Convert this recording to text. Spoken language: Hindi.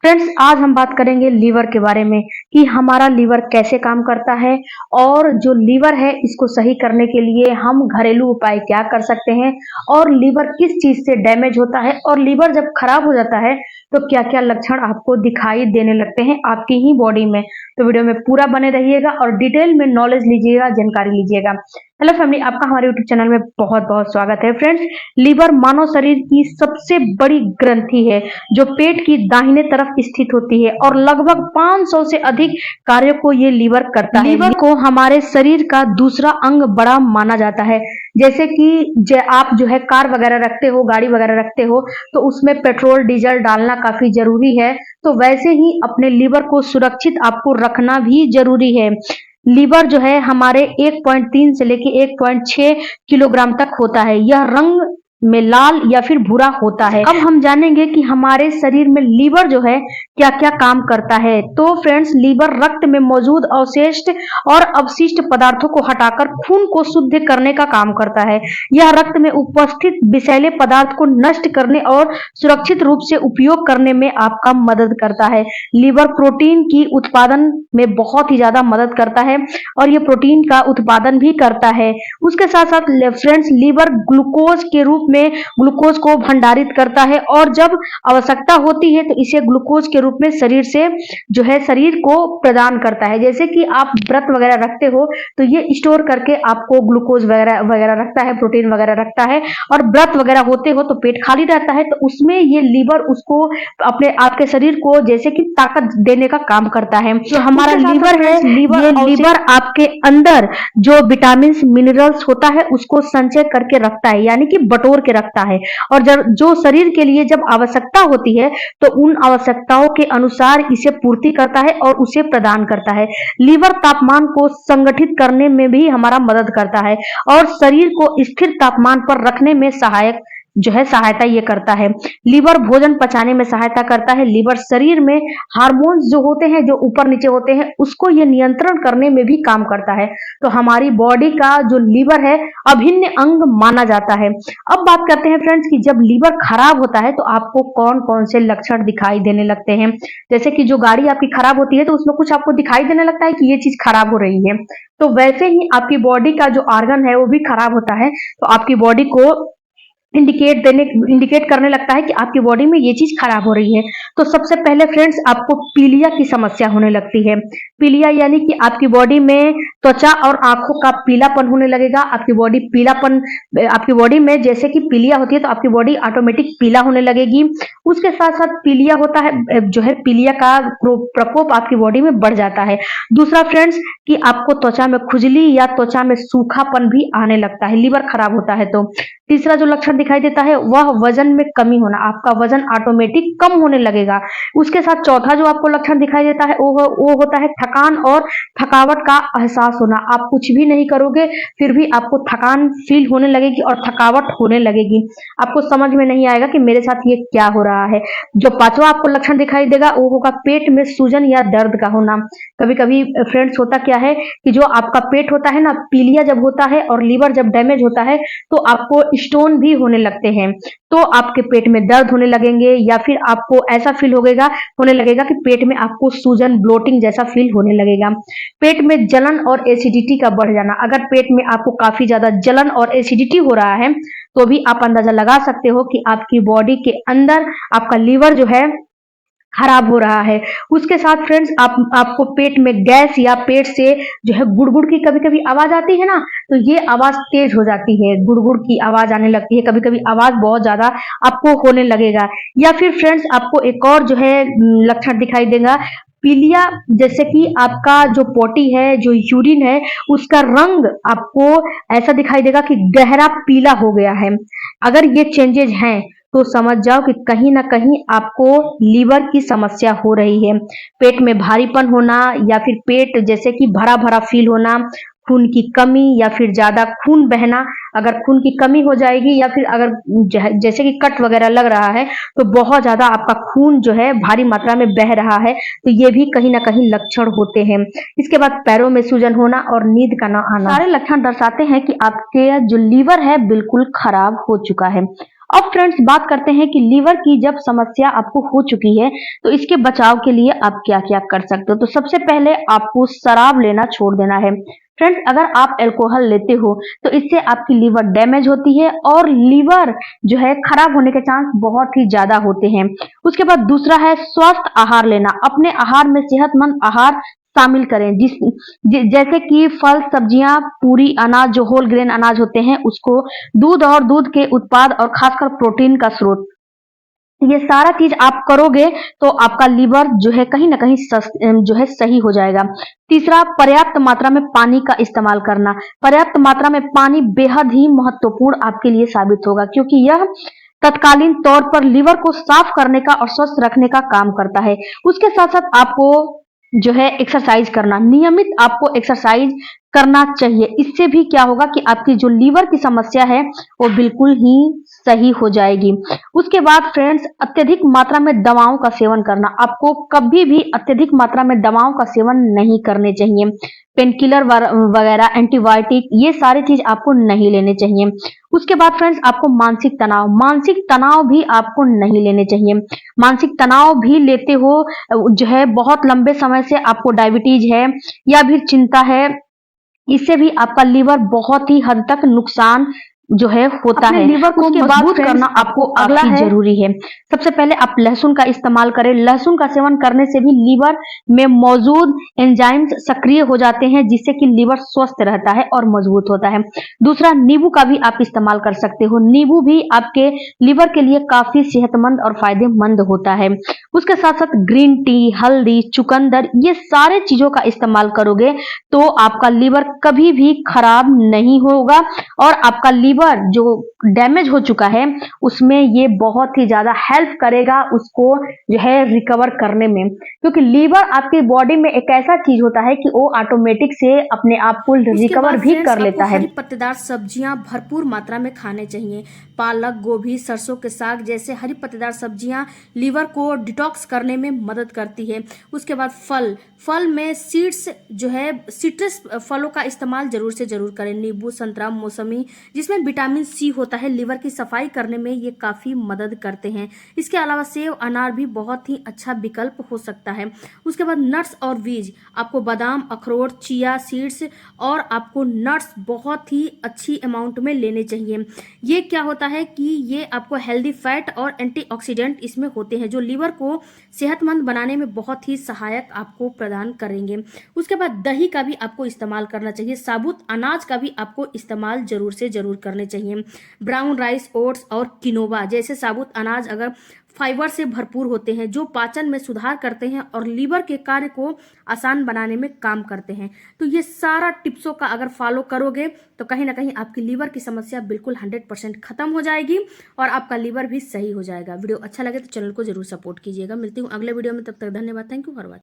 फ्रेंड्स, आज हम बात करेंगे लीवर के बारे में कि हमारा लीवर कैसे काम करता है और जो लीवर है इसको सही करने के लिए हम घरेलू उपाय क्या कर सकते हैं और लीवर किस चीज से डैमेज होता है और लीवर जब खराब हो जाता है तो क्या-क्या लक्षण आपको दिखाई देने लगते हैं आपकी ही बॉडी में। तो वीडियो में पूरा बने रहिएगा और डिटेल में नॉलेज लीजिएगा, जानकारी लीजिएगा। हेलो फैमिली, आपका हमारे यूट्यूब चैनल में बहुत-बहुत स्वागत है। फ्रेंड्स, लीवर मानव शरीर की सबसे बड़ी ग्रंथि है जो पेट की दाहिने तरफ स्थित होती है और लगभग 500 से अधिक कार्यों को ये लीवर करता है। लीवर को हमारे शरीर का दूसरा अंग बड़ा माना जाता है। जैसे कि आप जो है कार वगैरह रखते हो, गाड़ी वगैरह रखते हो, तो उसमें पेट्रोल डीजल डालना काफी जरूरी है। तो वैसे ही अपने लीवर को सुरक्षित आपको रखना भी जरूरी है। लीवर जो है हमारे 1.3 से लेके 1.6 किलोग्राम तक होता है। यह रंग में लाल या फिर भूरा होता है। अब हम जानेंगे कि हमारे शरीर में लीवर जो है क्या क्या काम करता है। तो फ्रेंड्स, लीवर रक्त में मौजूद अवशिष्ट और अवशिष्ट पदार्थों को हटाकर खून को शुद्ध करने का काम करता है। यह रक्त में उपस्थित विषैले पदार्थ को नष्ट करने और सुरक्षित रूप से उपयोग करने में आपका मदद करता है। लीवर प्रोटीन की उत्पादन में बहुत ही ज्यादा मदद करता है और ये प्रोटीन का उत्पादन भी करता है। उसके साथ साथ फ्रेंड्स, लीवर ग्लूकोज के रूप में ग्लूकोज को भंडारित करता है और जब आवश्यकता होती है तो इसे ग्लूकोज के रूप में शरीर से जो है शरीर को प्रदान करता है। जैसे कि आप व्रत वगैरह रखते हो तो ये स्टोर करके आपको ग्लूकोज वगैरह वगैरह रखता है, प्रोटीन वगैरह रखता है। और व्रत वगैरह होते हो तो पेट खाली रहता है तो उसमें ये लीवर उसको अपने आपके शरीर को जैसे कि ताकत देने का काम करता है। जो हमारा लीवर है, ये लीवर आपके अंदर जो विटामिन मिनरल्स होता है उसको संचय करके रखता है, यानी कि बटोर के रखता है। और जो शरीर के लिए जब आवश्यकता होती है तो उन आवश्यकताओं के अनुसार इसे पूर्ति करता है और उसे प्रदान करता है। लीवर तापमान को संगठित करने में भी हमारा मदद करता है और शरीर को स्थिर तापमान पर रखने में सहायता ये करता है। लीवर भोजन पचाने में सहायता करता है। लीवर शरीर में हार्मोन्स जो होते हैं, जो ऊपर नीचे होते हैं, उसको ये नियंत्रण करने में भी काम करता है। तो हमारी बॉडी का जो लीवर है अभिन्न अंग माना जाता है। अब बात करते हैं फ्रेंड्स कि जब लीवर खराब होता है तो आपको कौन कौन से लक्षण दिखाई देने लगते हैं। जैसे कि जो गाड़ी आपकी खराब होती है तो उसमें कुछ आपको दिखाई देने लगता है कि ये चीज खराब हो रही है। तो वैसे ही आपकी बॉडी का जो ऑर्गन है वो भी खराब होता है तो आपकी बॉडी को इंडिकेट करने लगता है कि आपकी बॉडी में ये चीज खराब हो रही है। तो सबसे पहले फ्रेंड्स, आपको पीलिया की समस्या होने लगती है। पीलिया यानी कि आपकी बॉडी में त्वचा और आंखों का पीलापन होने लगेगा। आपकी बॉडी में जैसे कि पीलिया होती है तो आपकी बॉडी ऑटोमेटिक पीला होने लगेगी। उसके साथ साथ पीलिया होता है जो है पीलिया का प्रकोप आपकी बॉडी में बढ़ जाता है। दूसरा फ्रेंड्स, कि आपको त्वचा में खुजली या त्वचा में सूखापन भी आने लगता है लीवर खराब होता है तो। तीसरा जो लक्षण दिखाई देता है वह वजन में कमी होना, आपका वजन ऑटोमेटिक कम होने लगेगा। उसके साथ चौथा जो आपको लक्षण दिखाई देता है वो होता है थकान और थकावट का एहसास होना। आप कुछ भी नहीं करोगे फिर भी आपको थकान फील होने लगेगी और थकावट होने लगेगी। आपको समझ में नहीं आएगा कि मेरे साथ ये क्या हो रहा है। जो पांचवा आपको लक्षण दिखाई देगा वो होगा पेट में सूजन या दर्द का होना। कभी कभी फ्रेंड्स होता क्या है कि जो आपका पेट होता है ना, पीलिया जब होता है और लीवर जब डैमेज होता है तो आपको स्टोन भी होने लगते हैं। तो आपके पेट में दर्द होने लगेंगे या फिर आपको ऐसा फील होने लगेगा कि पेट में आपको सूजन ब्लोटिंग जैसा फील होने लगेगा। पेट में जलन और एसिडिटी का बढ़ जाना, अगर पेट में आपको काफी ज्यादा जलन और एसिडिटी हो रहा है तो भी आप अंदाजा लगा सकते हो कि आपकी बॉडी के अंदर आपका लीवर जो है खराब हो रहा है। उसके साथ फ्रेंड्स, आपको पेट में गैस या पेट से जो है गुड़गुड़ की कभी कभी आवाज आती है ना, तो ये आवाज तेज हो जाती है, गुड़गुड़ की आवाज आने लगती है, कभी कभी आवाज बहुत ज्यादा आपको होने लगेगा। या फिर फ्रेंड्स, आपको एक और जो है लक्षण दिखाई देगा पीलिया, जैसे कि आपका जो पोटी है, जो यूरिन है, उसका रंग आपको ऐसा दिखाई देगा कि गहरा पीला हो गया है। अगर ये चेंजेज हैं तो समझ जाओ कि कहीं ना कहीं आपको लीवर की समस्या हो रही है। पेट में भारीपन होना या फिर पेट जैसे कि भरा भरा फील होना, खून की कमी या फिर ज्यादा खून बहना। अगर खून की कमी हो जाएगी या फिर अगर जैसे कि कट वगैरह लग रहा है तो बहुत ज्यादा आपका खून जो है भारी मात्रा में बह रहा है, तो ये भी कहीं ना कहीं लक्षण होते हैं। इसके बाद पैरों में सूजन होना और नींद का न आना, सारे लक्षण दर्शाते हैं कि आपके जो लीवर है बिल्कुल खराब हो चुका है। अब फ्रेंड्स बात करते हैं कि लीवर की जब समस्या आपको हो चुकी है तो इसके बचाव के लिए आप क्या-क्या कर सकते हो। तो सबसे पहले आपको शराब लेना छोड़ देना है। फ्रेंड्स अगर आप अल्कोहल लेते हो तो इससे आपकी लीवर डैमेज होती है और लीवर जो है खराब होने के चांस बहुत ही ज़्यादा होते हैं। उसके बाद दूसरा है स्वस्थ आहार लेना। अपने आहार में सेहतमंद आहार शामिल करें जैसे कि फल, सब्जियां, पूरी अनाज जो होल ग्रेन अनाज होते हैं उसको, दूध और दूध के उत्पाद और खासकर प्रोटीन का स्रोत। ये सारा चीज आप करोगे तो आपका लीवर जो है कहीं ना कहीं जो है सही हो जाएगा। तीसरा, पर्याप्त मात्रा में पानी का इस्तेमाल करना। पर्याप्त मात्रा में पानी बेहद ही महत्वपूर्ण आपके लिए साबित होगा क्योंकि यह तत्कालीन तौर पर लीवर को साफ करने का और स्वस्थ रखने का काम करता है। उसके साथ साथ आपको जो है एक्सरसाइज करना, नियमित आपको एक्सरसाइज करना चाहिए। इससे भी क्या होगा कि आपकी जो लीवर की समस्या है वो बिल्कुल ही सही हो जाएगी। उसके बाद फ्रेंड्स अत्यधिक मात्रा में दवाओं का सेवन करना। आपको कभी भी अत्यधिक मात्रा में दवाओं का सेवन नहीं करने चाहिए। पेन किलर वगैरह, एंटीबायोटिक, ये सारी चीज आपको नहीं लेने चाहिए। उसके बाद फ्रेंड्स आपको मानसिक तनाव भी आपको नहीं लेने चाहिए। मानसिक तनाव भी लेते हो जो है बहुत लंबे समय से आपको डायबिटीज है या फिर चिंता है, इससे भी आपका लीवर बहुत ही हद तक नुकसान जो है होता है। लीवर को मजबूत करना आपको अगला है जरूरी है। सबसे पहले आप लहसुन का इस्तेमाल करें। लहसुन का सेवन करने से भी लीवर में मौजूद एंजाइम्स सक्रिय हो जाते हैं जिससे कि लीवर स्वस्थ रहता है और मजबूत होता है। दूसरा, नींबू का भी आप इस्तेमाल कर सकते हो। नींबू भी आपके लीवर के लिए काफी सेहतमंद और फायदेमंद होता है। उसके साथ साथ ग्रीन टी, हल्दी, चुकंदर, ये सारे चीजों का इस्तेमाल करोगे तो आपका लीवर कभी भी खराब नहीं होगा और आपका लीवर जो डैमेज हो चुका है उसमें ये बहुत ही ज्यादा हेल्प करेगा उसको जो है रिकवर करने में, क्योंकि लीवर आपकी बॉडी में एक ऐसा चीज होता है कि वो ऑटोमेटिक से अपने आप को रिकवर भी कर लेता है। हरी पत्तेदार सब्जियां भरपूर मात्रा में खाने चाहिए। पालक, गोभी, सरसों के साग जैसे हरी पत्तेदार सब्जियां लीवर को डिटॉक्स करने में मदद करती है। उसके बाद फल में सीड्स जो है सिट्रस फलों का इस्तेमाल जरूर से जरूर करें। नींबू, संतरा, मौसमी जिसमें विटामिन सी होता है, लीवर की सफाई करने में ये काफी मदद करते हैं। इसके अलावा सेव, अनार भी बहुत ही अच्छा विकल्प हो सकता है। उसके बाद नट्स और बीज, आपको बादाम, अखरोट, चिया सीड्स और आपको नट्स बहुत ही अच्छी अमाउंट में लेने चाहिए। ये क्या होता है कि ये आपको हेल्दी फैट और एंटीऑक्सीडेंट इसमें होते हैं जो लीवर को सेहतमंद बनाने में बहुत ही सहायक आपको प्रदान करेंगे। उसके बाद दही का भी आपको इस्तेमाल करना चाहिए। साबुत अनाज का भी आपको इस्तेमाल जरूर से जरूर करने चाहिए। ब्राउन राइस, ओट्स और किनोवा जैसे साबुत अनाज अगर फाइबर से भरपूर होते हैं जो पाचन में सुधार करते हैं और लीवर के कार्य को आसान बनाने में काम करते हैं। तो ये सारा टिप्सों का अगर फॉलो करोगे तो कहीं ना कहीं आपकी लीवर की समस्या बिल्कुल 100% खत्म हो जाएगी और आपका लीवर भी सही हो जाएगा। वीडियो अच्छा लगे तो चैनल को जरूर सपोर्ट कीजिएगा। मिलती हूँ अगले वीडियो में, तब तक धन्यवाद। Thank you for watching.